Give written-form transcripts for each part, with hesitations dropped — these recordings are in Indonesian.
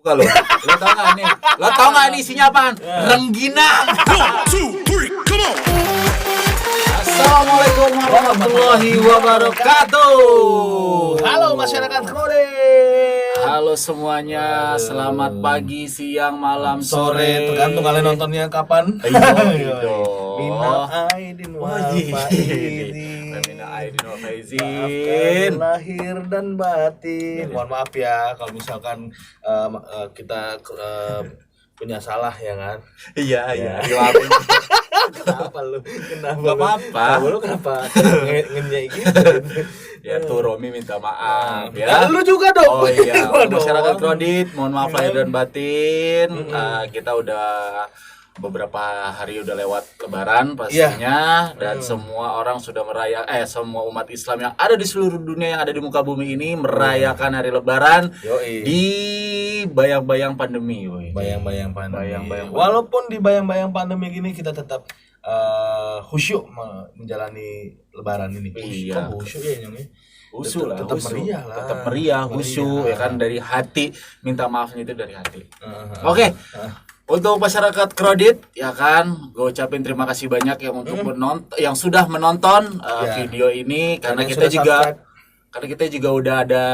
Kalau lo tau nggak nih? Lo tau nggak nih isinya apaan? Rengginang. 1, 2, 3, come on! Assalamualaikum warahmatullahi wabarakatuh. Halo masyarakat Krodit. Halo semuanya, selamat pagi, siang, malam, sore. Tergantung kalian nontonnya kapan. Ayo. Minal aidin wal faizin. Minal aidin wal faizin. Maafkan lahir dan batin. Mohon maaf ya kalau misalkan kita punya salah ya kan. Iya. Dimaafin. Kenapa lu? Kenapa? Gak apa-apa. Lu kenapa ngenyek gitu? Ya tuh Romi minta maaf ya. Ya lu juga dong. Oh iya, Waduh. masyarakat Krodit, mohon maaf lahir dan batin. Kita udah beberapa hari udah lewat Lebaran pastinya, dan semua orang sudah semua umat Islam yang ada di seluruh dunia yang ada di muka bumi ini merayakan hari Lebaran di bayang-bayang pandemi. Bayang-bayang pandemi. Bayang-bayang pandemi. Walaupun di bayang-bayang pandemi gini kita tetap khusyuk menjalani Lebaran ini. Iya. Kok khusyuk ya Nyong? Husu lah, tetap husu. meriah lah. Tetap meriah, husu Meriah. ya kan, dari hati, minta maafnya itu dari hati. Oke. Untuk masyarakat Krodit ya kan, gue ucapin terima kasih banyak yang untuk yang sudah menonton video ini, karena yang kita sudah juga subscribe. karena kita juga udah ada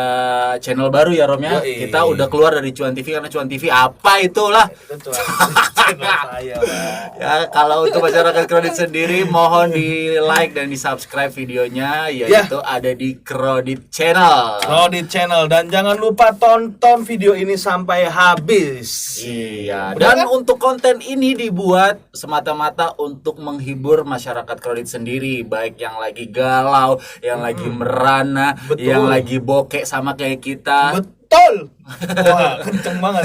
channel baru ya Rom ya. Yoi. Kita udah keluar dari Cuan TV, karena Cuan TV apa itulah. Itu channel saya, Pak. Ya, kalau untuk masyarakat Krodit sendiri mohon di like dan di subscribe videonya, yaitu ada di Krodit Channel. Krodit Channel, dan jangan lupa tonton video ini sampai habis. Iya, dan Benar kan? untuk konten ini dibuat semata-mata untuk menghibur masyarakat Krodit sendiri, baik yang lagi galau, yang lagi merana, Betul. yang lagi bokek sama kayak kita. Betul. Wah, kenceng banget.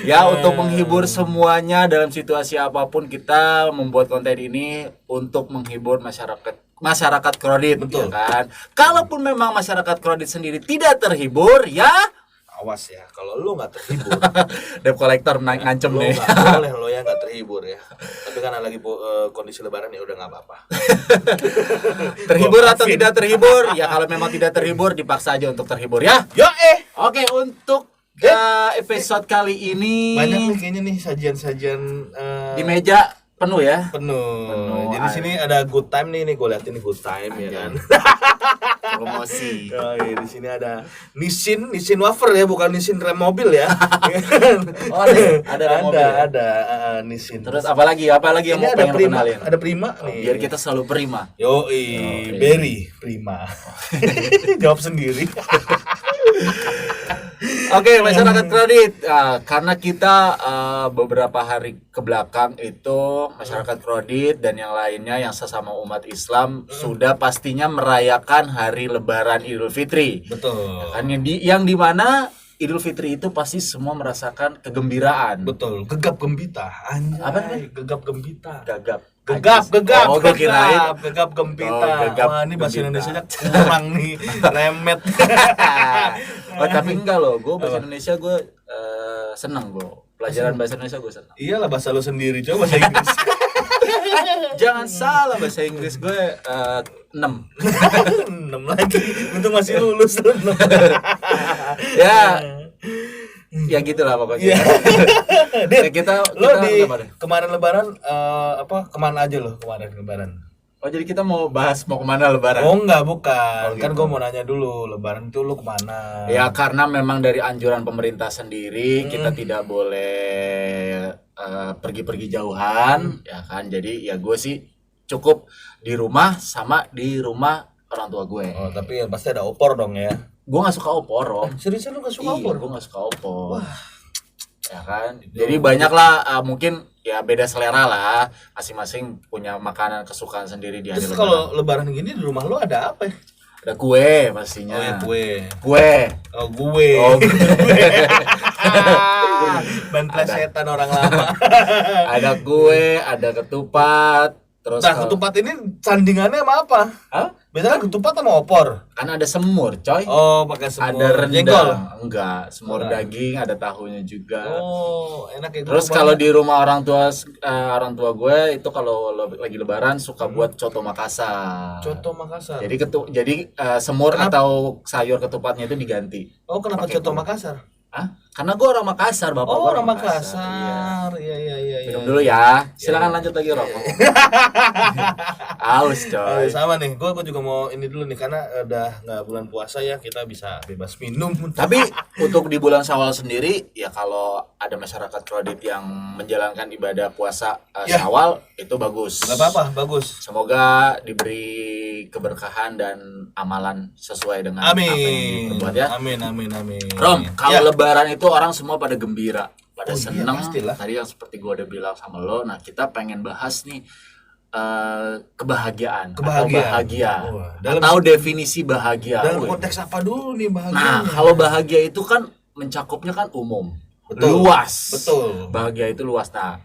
Ya, untuk menghibur semuanya dalam situasi apapun, kita membuat konten ini untuk menghibur masyarakat Krodit, Betul. ya kan? Kalaupun memang masyarakat Krodit sendiri tidak terhibur, ya Awas ya, kalau lu nggak terhibur, debt collector ngancem lu nih. nggak boleh lo ya nggak terhibur ya. Tapi karena lagi kondisi Lebaran ya udah nggak apa-apa. Terhibur atau tidak terhibur? Ya kalau memang tidak terhibur, dipaksa aja untuk terhibur ya. Yo Oke, untuk episode kali ini banyak nih kayaknya nih sajian-sajian di meja penuh ya. penuh. Jadi sini ada good time nih gue liatin nih good time ya kan. Promosi. Oh, iya, di sini ada Nissin wafer ya, bukan Nissin rem mobil ya. Oh, ada rem mobil ya? Ada Nissin. Terus apalagi yang ini mau ada pengen lo Prima, kenalin? ada Prima nih. Biar kita selalu prima. Berry Prima. Jawab sendiri. Oke, masyarakat Krodit, karena kita beberapa hari ke belakang itu masyarakat Krodit dan yang lainnya yang sesama umat Islam sudah pastinya merayakan hari Lebaran Idul Fitri. Betul. Kan yang dimana Idul Fitri itu pasti semua merasakan kegembiraan. Betul. Gegap gembita. Anjay. Apa namanya? Gegap gembita. Gegap. Gegap. Oh, gue kirain. Gegap gembita. Oh, gegap Wah, ini bahasa gembita. Indonesia kurang nih. Remet. Oh, tapi enggak loh, gue bahasa Indonesia gue seneng gue. Pelajaran bahasa Indonesia gue seneng. Iyalah bahasa lu sendiri, coba bahasa Inggris. Jangan salah, bahasa Inggris gue 6. 6 lagi. Untung masih lulus lu. 6. Ya gitulah pokoknya. Ya, kita Lo di apa deh? kemarin Lebaran kemana aja lo kemarin Lebaran? Oh, jadi kita mau bahas mau kemana Lebaran? Oh enggak, bukan. Oh, Kan gitu. gue mau nanya dulu, Lebaran itu lu kemana? Ya karena memang dari anjuran pemerintah sendiri kita tidak boleh pergi-pergi jauhan, ya kan. Jadi ya gue sih cukup di rumah sama di rumah orang tua gue. Oh, tapi ya pasti ada opor dong ya. Gue nggak suka opor, Om. Seriusan lu gak suka Iya, opor? gue nggak suka opor. Ya kan. Jadi banyak lah mungkin ya beda selera lah. Masing-masing punya makanan kesukaan sendiri di hari Terus Lebaran. kalau Lebaran gini di rumah lu ada apa ya? Ada kue pastinya. Oh ya kue. Kue. Oh gue. Oh, Ban plesetan orang lama. ada kue, ada ketupat, terus Nah, ketupat ini sandingannya sama apa? Hah? Biasanya ketupat sama opor. Kan ada semur, coy. Oh, pakai semur. Ada rendang. Jengkol. Enggak, semur Enggak. daging, ada tahunya juga. Oh, enak ya. Terus kalau di rumah orang tua gue itu kalau lagi Lebaran suka buat coto Makassar. Coto Makassar. Jadi semur Kenapa? atau sayur ketupatnya itu diganti. Oh, kenapa Pakai coto gula. Makassar? Hah? Karena gue orang Makassar, bapak Oh, gua orang Iya. Makassar. Iya. Minum dulu ya. Silakan lanjut lagi rokok. Aus coy. Sama nih, gue juga mau ini dulu nih karena udah nggak bulan puasa ya, kita bisa bebas minum. Tapi untuk di bulan Syawal sendiri ya kalau ada masyarakat kredit yang menjalankan ibadah puasa Ya. Syawal itu bagus. Nggak apa-apa, bagus. Semoga diberi keberkahan dan amalan sesuai dengan apa yang Amin. diperbuat ya. Amin. Rom, kalau Ya. Lebaran itu orang semua pada gembira, pada Oh iya, seneng. pastilah. Tadi yang seperti gua udah bilang sama lo, nah kita pengen bahas nih kebahagiaan atau bahagia Wah, dalam- atau definisi bahagia. Dalam Wih. konteks apa dulu nih bahagia? Nah, kalau bahagia itu kan mencakupnya kan umum, Betul. luas. Betul. Bahagia itu luas. Nah,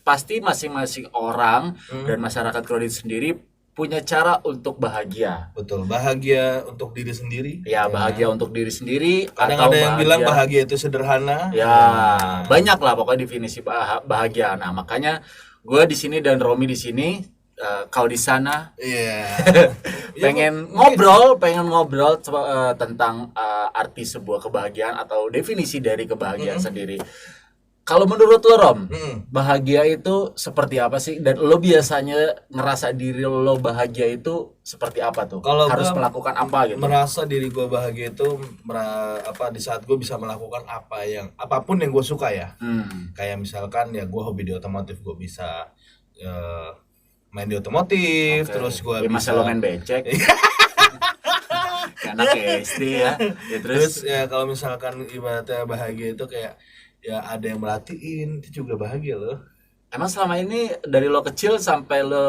pasti masing-masing orang dan masyarakat kredit sendiri punya cara untuk bahagia. Betul, bahagia untuk diri sendiri. Ya, bahagia untuk diri sendiri. Kadang ada yang bilang bahagia itu sederhana. Ya, banyak lah pokoknya definisi bahagia. Nah, makanya gue di sini dan Romi di sini, kau di sana. Iya. pengen ngobrol tentang arti sebuah kebahagiaan atau definisi dari kebahagiaan sendiri. Kalau menurut lo Rom, bahagia itu seperti apa sih? Dan lo biasanya ngerasa diri lo bahagia itu seperti apa tuh? Kalau harus gua melakukan apa gitu? Merasa diri gue bahagia itu di saat gue bisa melakukan apapun yang gue suka ya. Kayak misalkan ya gue hobi di otomotif, gue bisa main di otomotif, Oke. terus gue Ya, masa bisa lo main becek? Anak SD ya. Ya terus terus ya kalau misalkan ibaratnya bahagia itu kayak ya ada yang merhatiin, itu juga bahagia loh. emang selama ini dari lo kecil sampai lo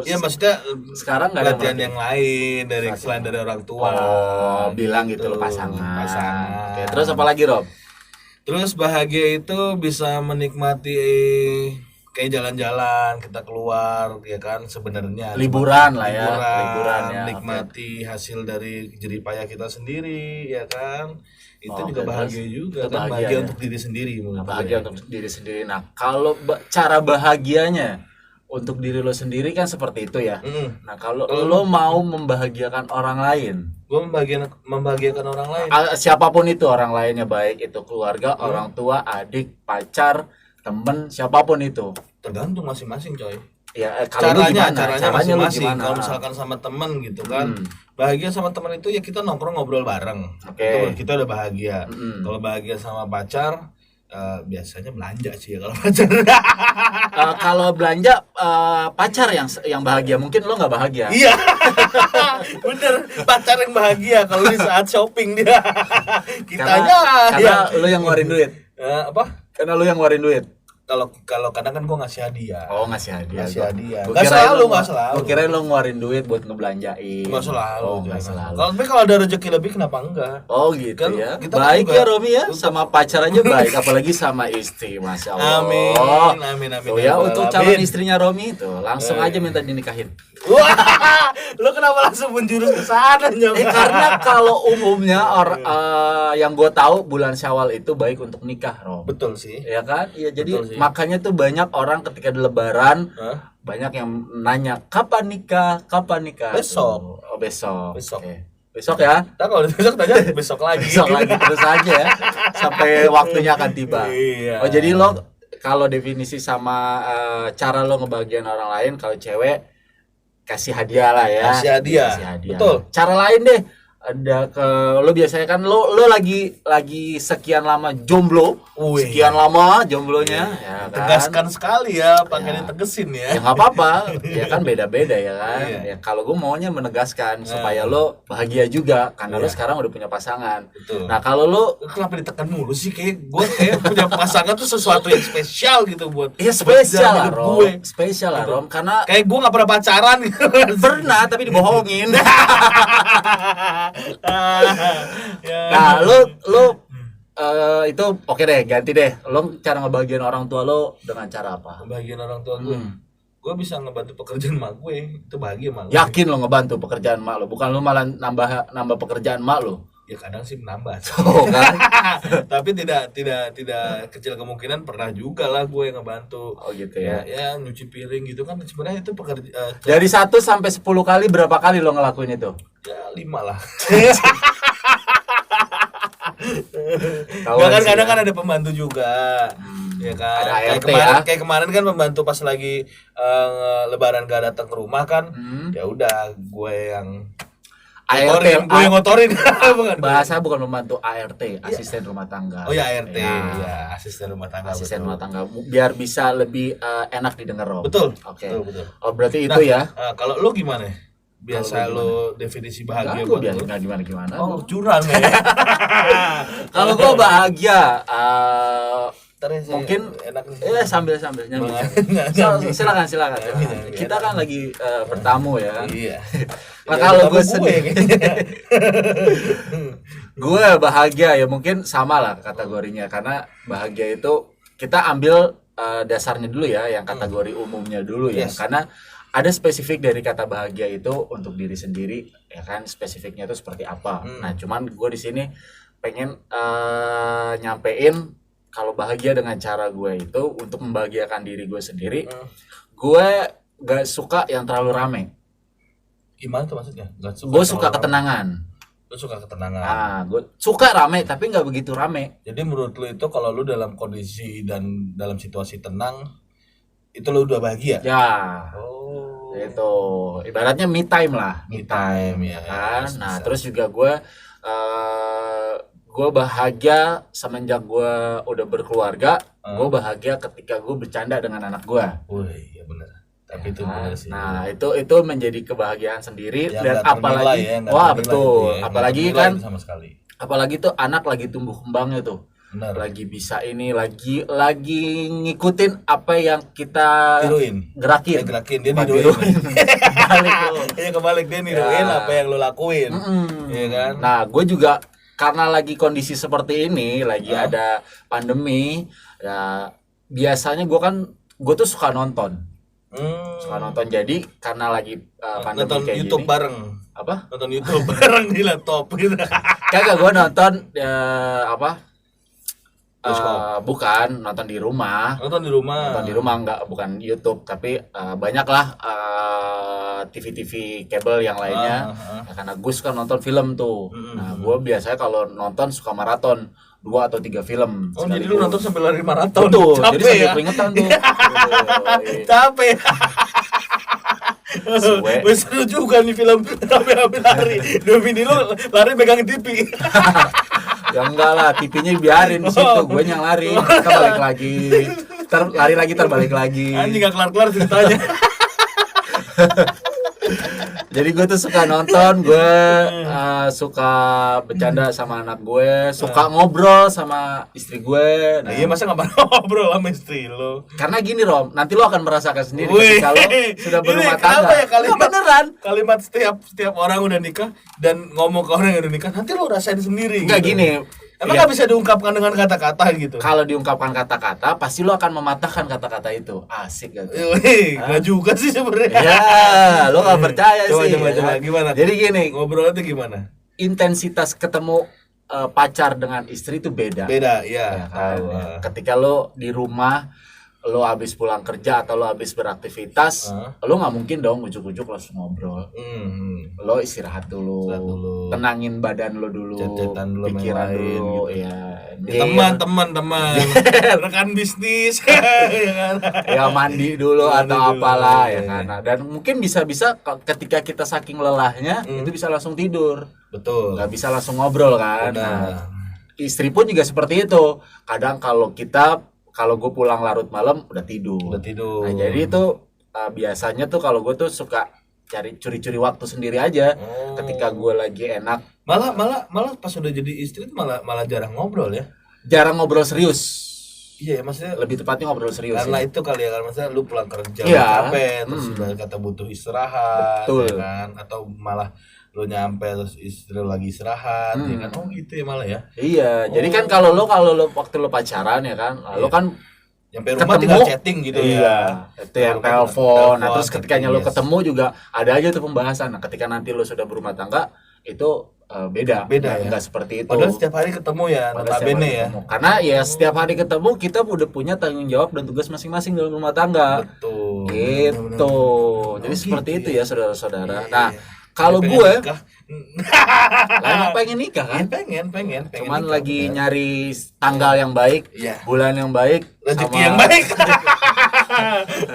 Iya maksudnya sekarang nggak ada perhatian merhatiin? yang lain selain dari orang tua. Oh, bilang gitu lo pasangan. Oke, terus apa lagi Rob? Terus bahagia itu bisa menikmati kayak jalan-jalan, kita keluar ya kan sebenarnya Liburan lah ya, liburan ya. nikmati hasil dari jerih payah kita sendiri ya kan. Itu Oh, juga oke, bahagia terus juga itu kan, bahagia bahagia ya. untuk diri sendiri menurut gue. Bahagia untuk diri sendiri. Nah, kalau cara bahagianya untuk diri lo sendiri kan seperti itu ya. Nah, kalau lo mau membahagiakan orang lain, Gue membahagiakan orang lain. siapapun itu orang lainnya, baik itu keluarga, orang tua, adik, pacar, temen, siapapun itu. Tergantung masing-masing coy. Ya, kalau lu Caranya gimana? Caranya lu masing-masing. gimana? Kalau misalkan sama temen gitu kan, bahagia sama temen itu ya kita nongkrong ngobrol bareng. Oke. Itu kita udah bahagia. Kalau bahagia sama pacar, biasanya belanja sih ya kalau pacar. Kalau belanja pacar yang bahagia, mungkin lo nggak bahagia. Iya, bener, pacar yang bahagia kalau di saat shopping dia. Kitanya karena ya. lo yang ngeluarin duit. Apa? Karena lo yang ngeluarin duit. Kalau kadang kan gue ngasih hadiah. Oh, ngasih hadiah. Ngasih hadiah. Gua Nggak kirain selalu, lo- nggak selalu. Gua kirain lo ngeluarin duit buat ngebelanjain. Nggak selalu. Oh, nggak selalu. Kalau ada rezeki lebih kenapa enggak? Oh gitu Kan ya. kita Baik juga- ya Romi ya, sama pacar aja baik, apalagi sama istri, masya Allah. Amin. Tuh ya, Amin. untuk calon istrinya Romi tuh langsung aja minta dinikahin. Wah, lu kenapa langsung menjurus ke sana Nyong? Karena kalau umumnya yang gue tahu bulan Syawal itu baik untuk nikah, Rom. Betul sih. Ya kan? Iya, jadi Betul sih. makanya tuh banyak orang ketika di Lebaran Hah? banyak yang nanya kapan nikah, kapan nikah. Besok. Oh, besok. Besok. Oke. Besok ya. Nah, kalau besok tanya besok lagi. Besok lagi terus aja ya sampai waktunya akan tiba. Iya. Oh, jadi lo kalau definisi sama cara lo ngebagian orang lain, kalau cewek kasih hadiah lah ya. Kasih hadiah. Betul. Cara lain deh. Ada lo biasanya kan lo lagi sekian lama jomblo. Wih. Sekian lama jomblonya ya kan. Tegaskan sekali ya, pakai ditegesin ya. Ya nggak apa-apa, ya kan beda-beda ya kan. Iya. Ya kalau gue maunya menegaskan supaya lo bahagia juga karena lo sekarang udah punya pasangan. Betul. Nah kalau lo Kenapa ditekan mulu sih? Kayak gue punya pasangan tuh sesuatu yang spesial gitu buat ya buat spesial dalam lah hidup Rom, gue. spesial lah Rom karena Kayak gue gak pernah pacaran gitu. pernah tapi dibohongin. Ya. Nah lo itu oke deh, ganti deh. Lo cara ngebagian orang tua lo dengan cara apa? Bagian orang tua gue bisa ngebantu pekerjaan mak gue, itu bahagia mak gue. Yakin lo ngebantu pekerjaan mak lo, bukan lo malah nambah pekerjaan mak lo. Ya kadang sih menambah. Oh kan? Tapi tidak kecil kemungkinan pernah juga lah gue yang ngebantu. Oh gitu ya. Ya nyuci piring gitu kan sebenarnya itu Dari 1 sampai 10 kali berapa kali lo ngelakuin itu? ya 5 lah. Enggak kan kadang kan ada pembantu juga. Ya kan. Ada Kayak ART kemarin, ya. kayak kemarin kan pembantu pas lagi lebaran gak datang ke rumah kan. Ya udah gue yang ART, gue yang ngotorin. Bukan bahasa bukan membantu ART, asisten rumah tangga. Oh ya ART, ya, ya asisten rumah tangga. asisten betul. rumah tangga, biar bisa lebih enak didengar, Rom. Betul. Oke. Betul. Oh berarti itu ya. Kalau lu gimana? Biasa lu definisi bahagia Gue buat biasa lu? nggak gimana. Oh, curang ya. Kalau gue bahagia, Ntar ya, mungkin enak nih. sambil nyambi. Silakan. Kita kan lagi bertamu ya. Iya. Nah Ya, kalau pertama gue sendiri, gue bahagia ya mungkin sama lah kategorinya, karena bahagia itu kita ambil dasarnya dulu ya, yang kategori umumnya dulu ya, Yes. karena ada spesifik dari kata bahagia itu untuk diri sendiri ya kan, spesifiknya itu seperti apa. Nah cuman gue di sini pengen nyampein kalau bahagia dengan cara gue itu untuk membahagiakan diri gue sendiri. Gue gak suka yang terlalu rame. Gimana tuh maksudnya? Gue suka ketenangan. Lu suka ketenangan. Gue suka rame tapi nggak begitu rame. Jadi menurut lu itu kalau lu dalam kondisi dan dalam situasi tenang itu lu udah bahagia? Ya. Oh. Itu ibaratnya me time lah. Me time, ya, Kan. bisa. Nah terus juga gue bahagia semenjak gue udah berkeluarga. Gue bahagia ketika gue bercanda dengan anak gue. Wih, ya benar. Tapi itu benar sih. Nah itu menjadi kebahagiaan sendiri. Ya, Dan nggak ternilai apalagi ya, nggak wah ternilai betul, itu ya, nggak apalagi ternilai kan itu sama sekali. apalagi tuh anak lagi tumbuh kembangnya tuh. Benar. Lagi bisa ini, lagi ngikutin apa yang kita Tiruin. gerakin. Gerakin dia Bukan niruin. Balik lu. Iya kebalik dia niruin Ya. apa yang lu lakuin. Iya kan? Nah, gue juga karena lagi kondisi seperti ini, lagi ada pandemi, ya biasanya gue tuh suka nonton. Suka nonton. Jadi karena lagi pandemi Nonton kayak YouTube gini. bareng. Apa? Nonton YouTube bareng di laptop gitu. Kagak, gue nonton bukan nonton di rumah. Nonton di rumah. Nonton di rumah, enggak, bukan YouTube, tapi banyaklah TV-TV kabel yang lainnya. Ya, karena gue suka nonton film tuh. Nah, gue biasanya kalau nonton suka maraton 2 atau 3 film. Oh, jadi sekaligus. lu nonton sambil lari maraton. Betul, Capek jadi sambil ya? keringetan tuh. Capek. Suwe. Wih, seru juga nih film tapi habis lari. Dua bini lu lari megangin TV. Ya enggak lah, TV-nya biarin di situ, gue yang lari. Kita balik lagi. Lari lagi, balik lagi. Anjing gak kelar-kelar ceritanya. Jadi gue tuh suka nonton, gue suka bercanda sama anak gue, suka ngobrol sama istri gue. Nah, iya masa gak mau ngobrol sama istri lu? Karena gini Rom, nanti lo akan merasakan sendiri Wih, ketika lo sudah berumah ini tangga. apa ya kalimat, Nggak, beneran. Kalimat setiap orang udah nikah dan ngomong ke orang yang udah nikah, nanti lo rasain sendiri. Enggak gitu. gini. Emang ya, gak bisa diungkapkan dengan kata-kata gitu? kalau diungkapkan kata-kata, pasti lo akan mematahkan kata-kata itu. Asik gak tuh? Wih, gak juga sih sebenarnya. Ya, lo gak percaya Coba, sih. coba, gimana? Jadi gini, Ngobrolnya tuh gimana? intensitas ketemu pacar dengan istri itu beda. Beda, Ya ya. kan? Tahu. Ketika lo di rumah, lo habis pulang kerja atau lo habis beraktivitas, lo nggak mungkin dong ujuk-ujuk langsung ngobrol. Lo istirahat dulu, tenangin badan lo dulu, Cet-cetan dulu, pikiran main lain, dulu, gitu. ya. Teman, rekan bisnis, ya kan? Ya mandi dulu Mandi atau dulu, apalah ya iya, kan. Dan mungkin bisa-bisa ketika kita saking lelahnya itu bisa langsung tidur, Betul. nggak bisa langsung ngobrol kan. Benar. Nah, istri pun juga seperti itu. Kadang kalau gue pulang larut malam udah tidur. Nah, jadi itu biasanya tuh kalau gue tuh suka curi-curi waktu sendiri aja. Ketika gue lagi enak. Malah pas udah jadi istri tuh malah jarang ngobrol ya. Jarang ngobrol serius. Iya, maksudnya Lebih tepatnya ngobrol serius. karena Ya. itu kali ya, kan maksudnya lu pulang kerja Iya. capek terus udah kata butuh istirahat. Betul. Ya kan, atau malah lu nyampe terus istri lu lagi istirahat ya kan. Oh gitu ya malah ya. Iya, jadi kan kalau lo waktu lo pacaran ya kan, lo kan Nyampe rumah ketemu, tinggal chatting gitu iya, ya. itu yang telepon. Nah, terus ketikanya lo ketemu juga ada aja tuh pembahasan. Nah, ketika nanti lo sudah berumah tangga itu beda ya. Enggak seperti itu. Padahal setiap hari ketemu ya, Padahal setiap notabene hari ya. ketemu. Karena ya setiap hari ketemu kita udah punya tanggung jawab dan tugas masing-masing dalam rumah tangga. Betul. Gitu. Benar-benar. Jadi Oh, seperti gitu itu ya. ya saudara-saudara. Iya. Nah, Kalau gue emang pengen nikah kan? Pengen. Cuman nikah, lagi bener. nyari tanggal yang baik, Iya. bulan yang baik, Rezeki sama- yang baik.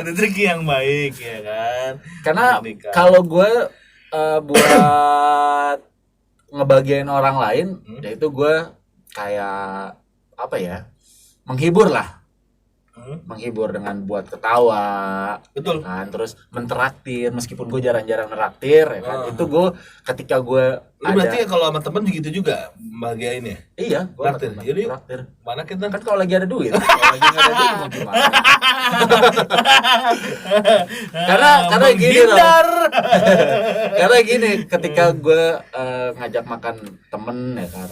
Rezeki yang baik ya kan. Karena Untuk nikah. kalau gue buat ngebagian orang lain, yaitu gue kayak apa ya, menghibur lah. Menghibur dengan buat ketawa, Betul. kan, terus mentraktir meskipun gue jarang-jarang neraktir ya kan. Itu gue ketika gue Lu berarti kalau sama temen begitu juga bahagiain ya? iya gue Traktir. Jadi traktir mana kita kan kalau lagi ada duit, kalau lagi nggak ada duit mau gimana. karena gini loh. menghindar. Karena gini, ketika gue ngajak makan temen ya kan,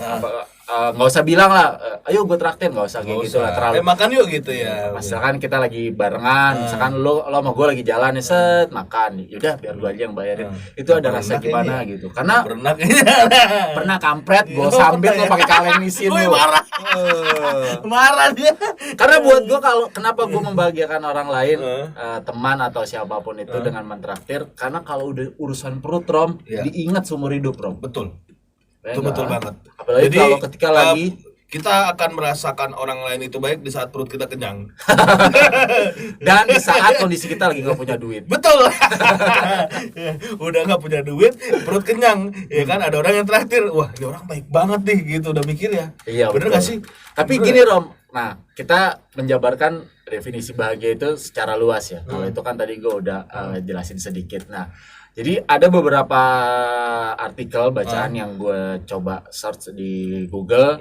nggak usah bilang lah, ayo gue traktir, nggak usah kayak gitu lah, terlalu. Makan yuk gitu ya. Misalkan kita lagi barengan, misalkan lo sama gue lagi jalan nih, set makan, yaudah biar gue aja yang bayarin. Itu ada rasa gimana gitu, karena Pernah pernah kampret gue sambit lo pakai kaleng nisin Wih, lo. marah. Marah dia. Karena buat gue, kalau kenapa gue membahagiakan orang lain, teman atau siapapun itu dengan mentraktir, karena kalau udah urusan perut, Rom, Iya. diingat seumur hidup, Rom. Betul. Ya Itu betul enggak? banget. Apalagi Jadi, kalau ketika lagi kita akan merasakan orang lain itu baik di saat perut kita kenyang. dan di saat kondisi kita lagi nggak punya duit. Betul. Udah nggak punya duit, perut kenyang, ya kan? Ada orang yang traktir, wah ini orang baik banget nih, gitu udah mikir ya. Iya, bener betul. nggak sih? Tapi Bener. gini, Rom. Nah, kita menjabarkan definisi bahagia itu secara luas ya. Kalau itu kan tadi gue udah jelasin sedikit. Nah, jadi ada beberapa artikel bacaan yang gue coba search di Google.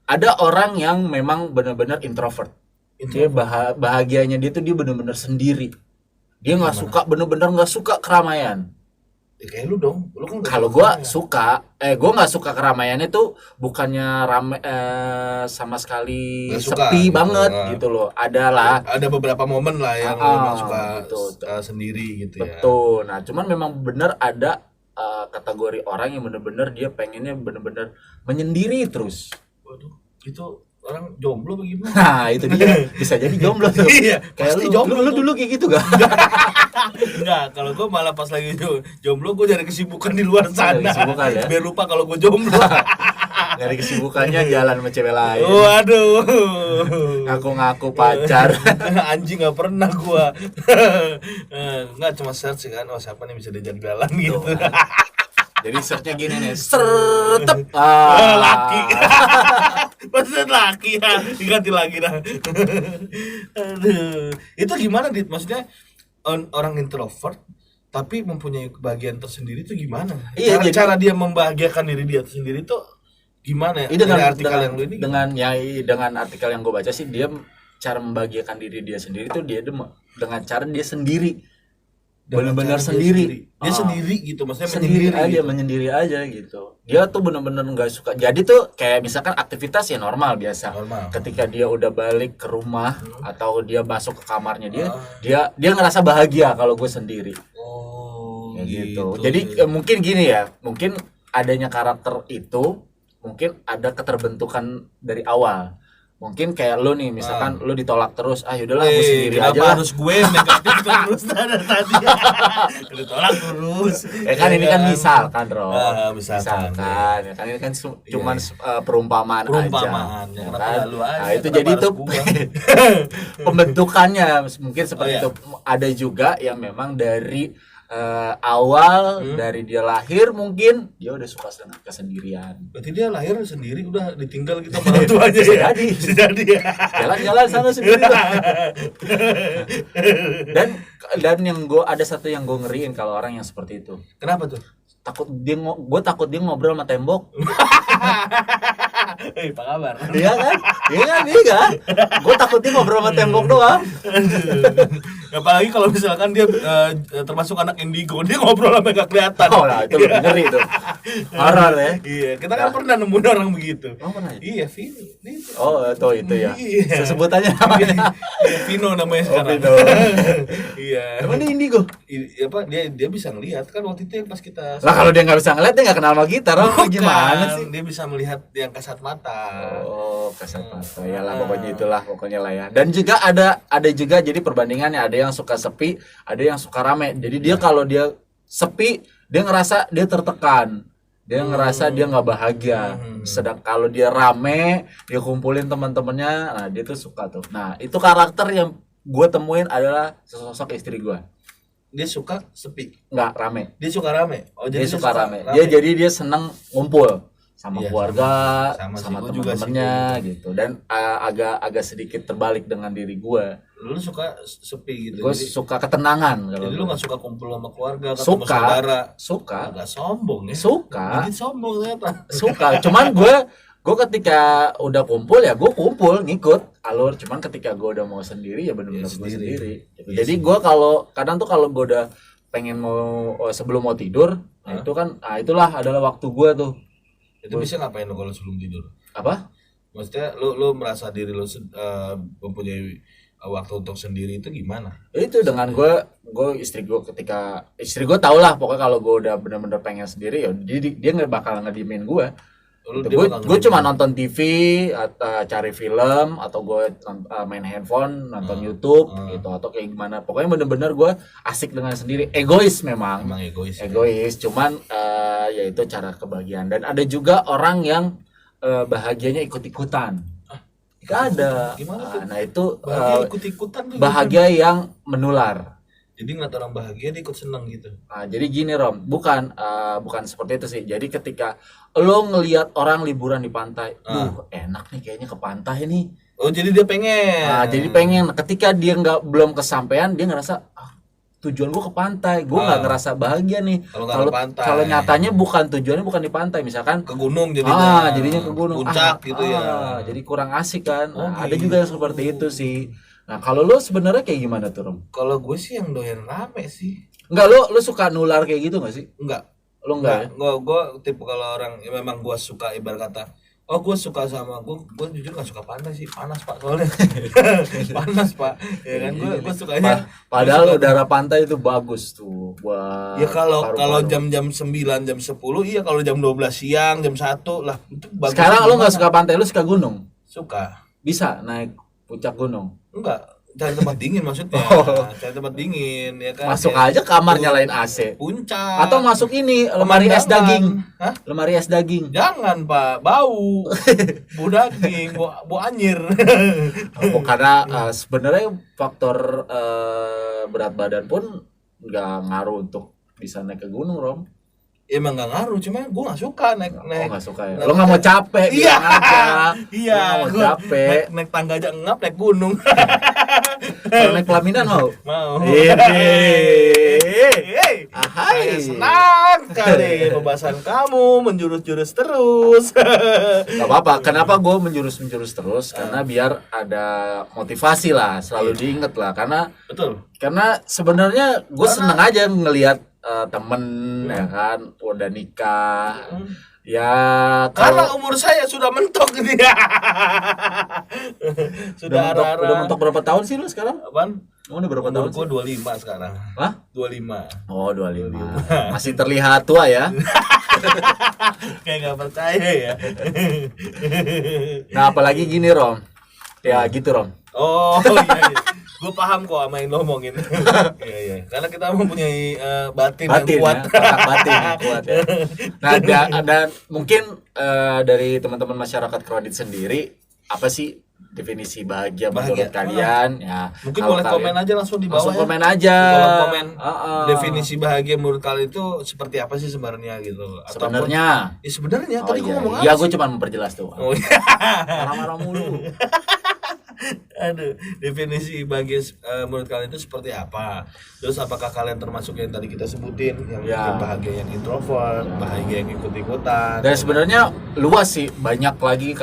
Ada orang yang memang benar-benar introvert. Dia bahagianya dia tuh dia benar-benar sendiri. Dia nggak suka, benar-benar nggak suka keramaian. Ya, kayak lu dong. Lu kan Kalau gue suka, gue nggak suka keramaiannya tuh bukannya rame, sama sekali Nggak suka, sepi gitu. banget Nah. gitu loh. Ada ada beberapa momen lah yang lu memang suka betul. sendiri gitu ya. Betul. Nah, cuman memang benar ada kategori orang yang benar-benar dia pengennya benar-benar menyendiri terus. Waduh, itu orang jomblo bagaimana? Nah, itu dia. Bisa jadi jomblo tuh. Iya, Kayak pasti lu, jomblo lu tuh. dulu kayak gitu gak? Enggak, kalau gue malah pas lagi jomblo gue cari kesibukan di luar sana. Cari kesibukan ya? Biar lupa kalau gue jomblo. Dari kesibukannya jalan sama cewek lain. Waduh. Ngaku-ngaku pacar. Anjing nggak pernah gua. Nggak cuma search kan, oh siapa nih bisa diajak jalan gitu. Jadi searchnya gini nih, sertep. Laki. Maksudnya laki ya, diganti lagi dah. Aduh. Itu gimana Dit? Maksudnya orang introvert tapi mempunyai kebahagiaan tersendiri itu gimana? Iya, cara, jadi- cara dia membahagiakan diri dia sendiri itu gimana ya? Ini dengan Dari artikel yang lu ini dengan artikel yang gue baca sih, dia cara membahagiakan diri dia sendiri tuh dia dengan cara dia sendiri. dengan Benar-benar cara sendiri. Dia sendiri gitu, maksudnya Sendiri aja, gitu. menyendiri aja gitu. Dia tuh benar-benar nggak suka. Jadi tuh kayak misalkan aktivitas ya normal biasa. Normal. Ketika dia udah balik ke rumah atau dia masuk ke kamarnya dia ngerasa bahagia kalau gue sendiri. Oh, Kayak gitu. Jadi mungkin gini ya, mungkin adanya karakter itu mungkin ada keterbentukan dari awal. Mungkin kayak lu nih, misalkan lu ditolak terus, yaudahlah gue sendiri aja kenapa lah. harus gue yang negatif terus dari tadi? Ditolak terus. Ya kan ini kan misalkan, Ro. Misalkan. Ya kan ini kan cuman perumpamaan Perumpamaan, aja. ya, Ya kenapa kan? nggak lu aja? Nah, itu Kenapa jadi harus itu gua? pembentukannya mungkin seperti Oh, iya. itu. Ada juga yang memang dari awal dari dia lahir mungkin dia udah suka kesendirian. Berarti dia lahir sendiri udah ditinggal gitu sama orang tuanya Bisa ya. jadi. Bisa jadi ya. Jalan-jalan sana sendiri lah. dan yang ada satu yang gue ngeriin kalau orang yang seperti itu. Kenapa tuh? Gue takut dia ngobrol sama tembok. Apa kabar? Iya kan? Iya kan? Gue takut dia ngobrol sama tembok doang. Apalagi kalau misalkan dia termasuk anak indigo, dia ngobrol sampai gak kelihatan. Oh lah, itu lebih ngeri tuh. Horor ya. Iya, kita kan pernah nemuin orang begitu. Oh, pernah ya? Iya, Vino. Oh, itu ya. Iya. Sebutannya namanya. Iya, Vino namanya sekarang. Vino. Iya. Emang dia indigo? Apa dia bisa ngelihat kan waktu itu yang pas kita Lah kalau dia nggak bisa ngeliat, dia nggak kenal sama kita, Rom. Gimana sih? Dia bisa melihat yang kasat mata. Oh, kasat mata. Ya lah, pokoknya lah ya. Dan juga ada juga jadi perbandingannya, ada yang suka sepi, ada yang suka rame. Jadi dia kalau dia sepi, dia ngerasa dia tertekan. Dia ngerasa dia nggak bahagia. Sedang kalau dia rame, dia kumpulin teman-temannya, nah dia tuh suka tuh. Nah, itu karakter yang gue temuin adalah sosok istri gue. Dia suka sepi. Nggak rame. Dia suka rame. Oh, jadi Dia suka rame. Dia senang ngumpul sama Iya, keluarga, sama teman-temannya gitu. Dan agak sedikit terbalik dengan diri gue. Lu suka sepi gitu. Gue suka ketenangan. Jadi lu nggak suka kumpul sama keluarga, ketemu Suka. saudara. Suka. Agak sombong ya. Suka. Dikit sombong ternyata. Suka. Cuman gue ketika udah kumpul ya gue kumpul ngikut alur. Cuman ketika gue udah mau sendiri ya benar-benar gue sendiri. Jadi gue kadang tuh kalau gue udah pengen mau sebelum mau tidur, nah itu kan, itulah adalah waktu gue tuh. Itu bisa ngapain lo kalau sebelum tidur? Apa? Maksudnya lu merasa diri lu mempunyai waktu untuk sendiri itu gimana? Itu dengan gue istri gue tahu lah pokoknya kalau gue udah benar-benar pengen sendiri ya dia nggak bakal ngediemin gue. Gue cuma nonton TV atau cari film atau gue main handphone nonton YouTube gitu atau kayak gimana, pokoknya bener-bener gue asik dengan sendiri. Egois memang egois ya. Cuman ya itu cara kebahagiaan. Dan ada juga orang yang bahagianya ikut-ikutan. Gak ada. Nah itu bahagia ikut-ikutan tuh bahagia yang menular. Jadi ngeliat orang bahagia dia ikut senang gitu. Jadi gini Rom, bukan seperti itu sih. Jadi ketika lo ngelihat orang liburan di pantai, enak nih kayaknya ke pantai nih. Oh jadi dia pengen. Jadi pengen. Ketika dia belum kesampaian, dia ngerasa tujuan gue ke pantai, gue nggak ngerasa bahagia nih. Kalau nyatanya tujuannya bukan di pantai, misalkan ke gunung jadinya. Jadinya ke gunung. Puncak gitu ya. Jadi kurang asik kan. Ada juga yang seperti itu sih. Nah, kalau lo sebenarnya kayak gimana tuh, Rom? Kalau gue sih yang doyan rame sih. Enggak, lo suka nular kayak gitu enggak sih? Enggak. Lo enggak ya? Gue tipe kalau orang ya memang gue suka ibarat kata, gue suka sama gue jujur gak suka pantai sih, panas Pak soalnya. Panas Pak. Ya kan gue sukanya. Padahal udara pantai itu bagus tuh buat. Ya kalau jam-jam 9, jam 10 iya, kalau jam 12 siang, jam 1 lah itu bagus. Sekarang lo enggak suka pantai, lo suka gunung? Suka. Bisa naik puncak gunung? Enggak, cari tempat dingin maksudnya. Cari tempat dingin ya kan. Masuk aja kamar nyalain AC. Puncak. Atau masuk ini lemari es daging. Hah? Lemari es daging. Jangan Pak, bau. Bau daging, bau anyir. Karena sebenarnya faktor berat badan pun nggak ngaruh untuk bisa naik ke gunung, Rom. Emang gak ngaruh, cuma gue gak suka naik. Gak suka ya? Lo gak mau capek, iya. Aja. Iya, lo gak mau capek. Naik tangga aja ngap, naik gunung. Kalau naik pelaminan mau? Mau. Ahai. Senang kali pembahasan kamu menjurus-jurus terus. Gak apa-apa, kenapa gue menjurus-menjurus terus? Karena biar ada motivasi lah, selalu diinget lah. Karena sebenarnya gue seneng aja ngelihat temen ya kan udah nikah ya karena umur saya sudah mentok gitu ya. udah mentok berapa tahun sih lu sekarang? Apaan? Udah berapa tahun? Gue 25 sekarang. Hah? 25. Oh 25. Masih terlihat tua ya. Kayak gak percaya ya. Nah apalagi gini Rom. Ya gitu Rom. Oh iya. Gue paham kok sama yang ngomongin. Iya. Karena kita mempunyai batin yang kuat. Ya, batin yang kuat ya. Nah, dan mungkin dari teman-teman masyarakat Krodit sendiri, apa sih definisi bahagia menurut kalian? Ya, mungkin boleh komen aja langsung di bawah. Langsung komen aja. Komen. Definisi bahagia menurut kalian itu seperti apa sih sebenarnya gitu? Sebenarnya. Sebenarnya tadi gue ngomong apa? Iya, gue cuma memperjelas tuh. Oh iya. Marah-marah mulu. Aduh, definisi bahagia menurut kalian itu seperti apa? Terus apakah kalian termasuk yang tadi kita sebutin, yang bahagia yang introvert, bahagia yang ikut-ikutan? Dan sebenarnya luas sih, banyak lagi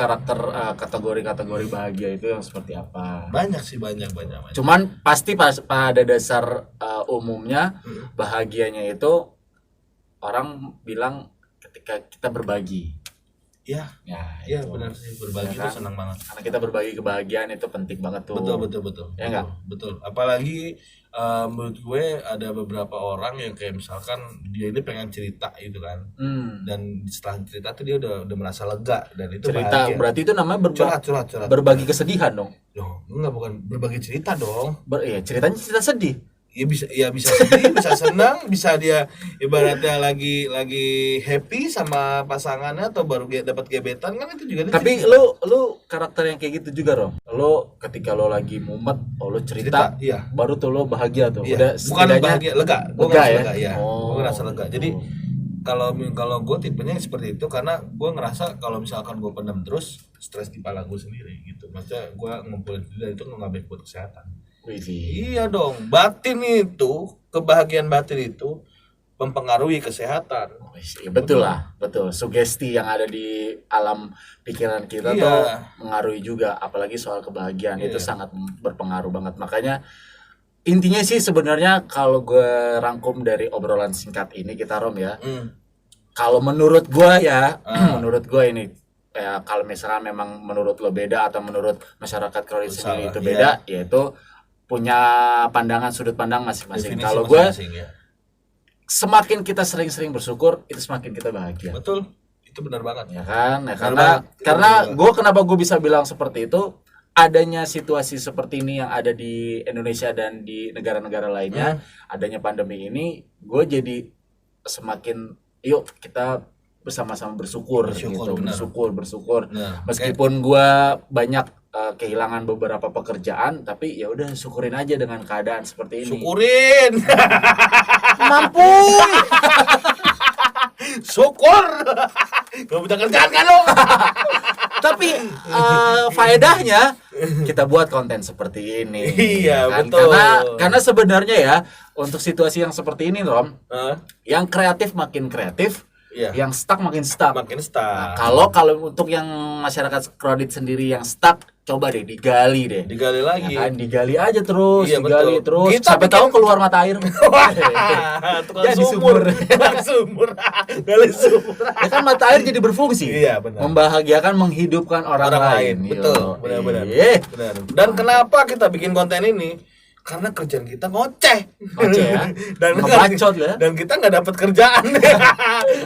kategori-kategori bahagia itu yang seperti apa? Banyak sih, banyak. Cuman pasti pada dasar umumnya bahagianya itu orang bilang ketika kita berbagi. Ya benar sih, berbagi itu senang banget. Karena kita berbagi kebahagiaan itu penting banget tuh. Betul. Ya enggak? Betul. Apalagi menurut gue ada beberapa orang yang kayak misalkan dia ini pengen cerita gitu kan. Dan setelah cerita tuh dia udah merasa lega dan itu cerita bahagia. Berarti itu namanya curhat. Berbagi kesedihan dong. Loh, enggak, bukan berbagi cerita dong. Ceritanya cerita sedih. bisa sedih, bisa senang, bisa dia ibaratnya lagi happy sama pasangannya atau baru dapat gebetan, kan itu juga dia Tapi cerita. lu karakter yang kayak gitu juga, Rom. Lu ketika lu lagi mumet, lu cerita, Iya. baru tuh lu bahagia tuh. Iya, Udah bukan setidaknya bahagia, lega. Gue lega ngerasa ya. lega, ya. Oh. Gue ngerasa lega. Jadi kalau gue tipenya seperti itu karena gue ngerasa kalau misalkan gue pendam terus stres di kepala gue sendiri gitu. Maksudnya gue ngumpulin dan itu nggak baik buat kesehatan. Widih. Iya dong, batin itu, kebahagiaan batin itu mempengaruhi kesehatan. Ya, betul lah, betul. Sugesti yang ada di alam pikiran kita Iya. tuh mengaruhi juga, apalagi soal kebahagiaan itu Iya. sangat berpengaruh banget. Makanya intinya sih sebenarnya kalau gue rangkum dari obrolan singkat ini kita, Rom, ya. Kalau menurut gue ya, menurut gue ini ya, kalau misalnya memang menurut lo beda atau menurut masyarakat kredit sendiri itu beda, yaitu punya pandangan sudut pandang masing-masing. Definisi Kalau gue masing-masing, ya. semakin kita sering-sering bersyukur, itu semakin kita bahagia. Betul, itu benar banget. Ya kan? Ya, Benar karena banget. gue kenapa gue bisa bilang seperti itu, adanya situasi seperti ini yang ada di Indonesia dan di negara-negara lainnya, adanya pandemi ini, gue jadi semakin yuk kita bersama-sama bersyukur gitu, benar. bersyukur. Nah, Meskipun gue banyak kehilangan beberapa pekerjaan, tapi ya udah syukurin aja dengan keadaan seperti ini. syukurin. Mampu. Syukur. Gak punya kerjaan kan lo? Tapi faedahnya kita buat konten seperti ini. Iya, kan? betul. Karena sebenarnya ya untuk situasi yang seperti ini, Rom, yang kreatif makin kreatif, Iya. yang stuck makin stuck. Makin stuck. Nah, kalau untuk yang masyarakat kredit sendiri yang stuck, coba deh digali deh. Digali lagi. Ya kan, digali aja terus, Iya, digali betul. terus. Kita Sampai bikin- tahu keluar mata air. Tukang Jadi sumur. sumur. Tukang sumur. Gali sumur. Ya kan mata air jadi berfungsi. Iya, benar. Membahagiakan, menghidupkan orang lain. Betul, Yo, benar-benar. iya. Benar. Dan kenapa kita bikin konten ini? Karena kerjaan kita ngoceh. Ngoceh ya. Dan Ngebacot ya. Dan kita nggak dapat kerjaan.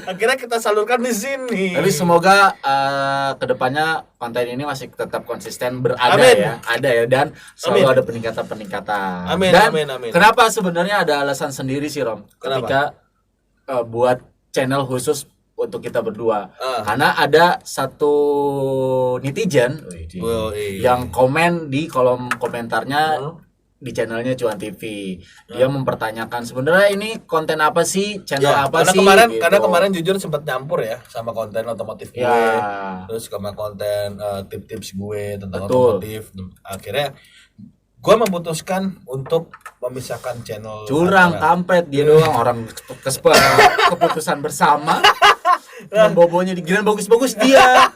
Akhirnya kita salurkan di sini. Tapi semoga kedepannya konten ini masih tetap konsisten berada. Amin. Ya, ada ya, dan selalu Amin. ada peningkatan. Amin, Dan amin. kenapa sebenarnya ada alasan sendiri sih, Rom? Kenapa? Ketika buat channel khusus untuk kita berdua, Ah. karena ada satu netizen yang komen di kolom komentarnya di channelnya Cuan TV. Dia mempertanyakan sebenarnya ini konten apa sih, channel Ya, apa karena sih? karena gitu. kemarin jujur sempat nyampur ya sama konten otomotif gue, Ya. terus sama konten tips-tips gue tentang Betul. otomotif. Akhirnya gue memutuskan untuk memisahkan channel. Curang, antara- kampret dia doang orang keputusan bersama. Bobonya di Grand bagus-bagus dia.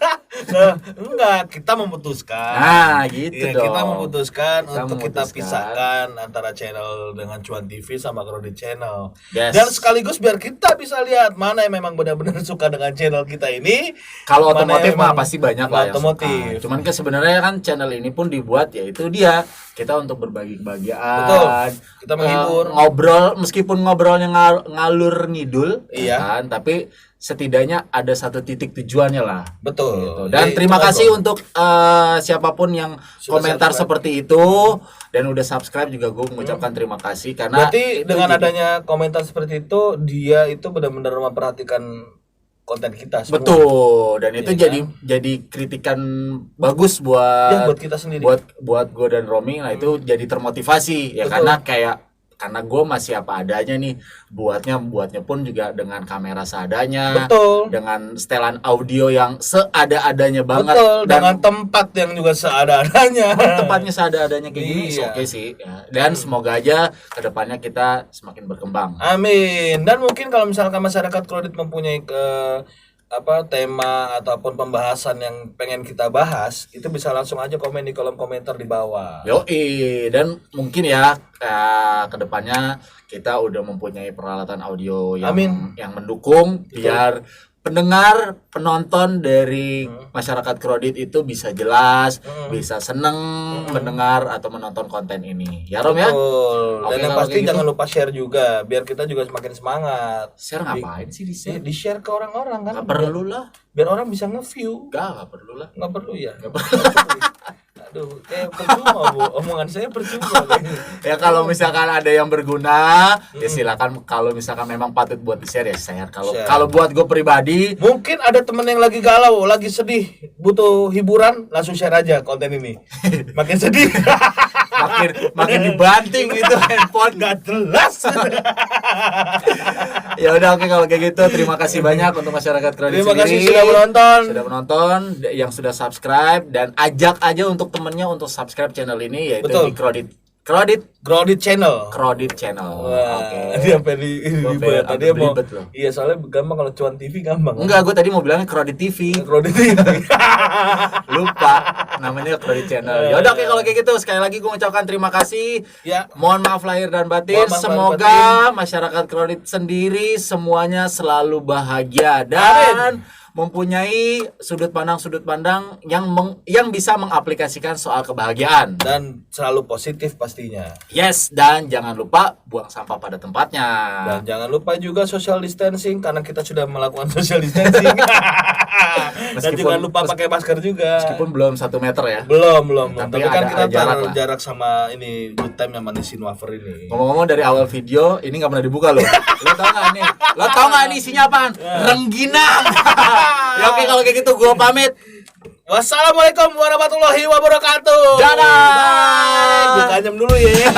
Nah, enggak, kita memutuskan. Nah, gitu Iya, dong. kita memutuskan Kita untuk kita memutuskan. pisahkan antara channel dengan Cuan TV sama Kredit Channel. Yes. Dan sekaligus biar kita bisa lihat mana yang memang benar-benar suka dengan channel kita ini. Kalau mana otomotif yang mah memang pasti banyak lah yang otomotif. suka. Cuman kan sebenarnya kan channel ini pun dibuat ya itu dia kita untuk berbagi kebahagiaan. Betul. Kita menghibur. Ngobrol meskipun ngobrolnya ngalur ngidul, Iya. ya kan, tapi setidaknya ada satu titik tujuannya lah. Betul. Gitu. Dan Jadi, terima itu kasih ngobrol. untuk siapapun yang Sudah komentar subscribe. seperti itu dan udah subscribe juga gue mengucapkan terima kasih karena Berarti itu dengan jadi- adanya komentar seperti itu, dia itu benar-benar memperhatikan konten kita semua. betul, dan itu Iya jadi kritikan bagus buat Ya, buat kita sendiri. buat gue dan Romi. Nah itu jadi termotivasi ya, Betul. karena gue masih apa adanya nih, buatnya pun juga dengan kamera seadanya, Betul. dengan setelan audio yang seada-adanya banget, Betul, dan dengan tempat yang juga seadanya. tempatnya seadanya kayak gini Iya. oke sih ya. Dan semoga aja kedepannya kita semakin berkembang. Amin. Dan mungkin kalau misalkan masyarakat kredit mempunyai tema ataupun pembahasan yang pengen kita bahas, itu bisa langsung aja komen di kolom komentar di bawah. Yoi, dan mungkin ya kedepannya kita udah mempunyai peralatan audio yang Amin. yang mendukung biar pendengar, penonton dari masyarakat kredit itu bisa jelas, bisa seneng mendengar atau menonton konten ini. Ya Rom ya? Betul. Oke, Dan yang kalau pasti kayak gitu. jangan lupa share juga biar kita juga semakin semangat. Share ngapain sih di share? Di share ke orang-orang kan. Gak perlu lah. Biar orang bisa nge-view. Gak perlu lah. Nggak perlu ya. Nggak perlu. Aduh, kayak percuma Bu, omongan saya percuma kayaknya. Ya kalau misalkan ada yang berguna, ya silakan. Kalau misalkan memang patut buat di-share ya share. Kalau buat gue pribadi, mungkin ada temen yang lagi galau, lagi sedih, butuh hiburan, langsung share aja konten ini. Makin sedih. makin dibanting gitu handphone. Gak jelas. Ya udah, oke kalau kayak gitu terima kasih banyak untuk masyarakat Krodit Terima sendiri. kasih sudah menonton, yang sudah subscribe, dan ajak aja untuk temennya untuk subscribe channel ini, yaitu Betul. di Krodit Channel. Wah, oke. Dia sampai dia mau. ribet loh. Iya, soalnya gampang kalau cuan TV gampang. Enggak, gue tadi mau bilangnya Krodit TV. Krodit TV. Lupa namanya Krodit Channel. Ya udah, oke kalau kayak gitu sekali lagi gue mengucapkan terima kasih. Ya. Mohon maaf lahir dan batin. Mohon maaf lahir Semoga masyarakat Krodit sendiri semuanya selalu bahagia dan mempunyai sudut pandang yang bisa mengaplikasikan soal kebahagiaan Dan selalu positif pastinya. Yes, dan jangan lupa buang sampah pada tempatnya. Dan jangan lupa juga social distancing karena kita sudah melakukan social distancing. Dan jangan lupa pakai masker juga. Meskipun belum 1 meter ya. Belum. Tapi Tapi kan ada kita jarak lah. jarak sama ini good time yang manisin wafer ini. Ngomong-ngomong, dari awal video ini nggak pernah dibuka loh. Lo tau nggak nih? Lo tau nggak ini isinya apaan? Rengginang. Ya oke kalau kayak gitu gue pamit. Wassalamualaikum warahmatullahi wabarakatuh. Dadah. Bye. Gue kanyam dulu ya.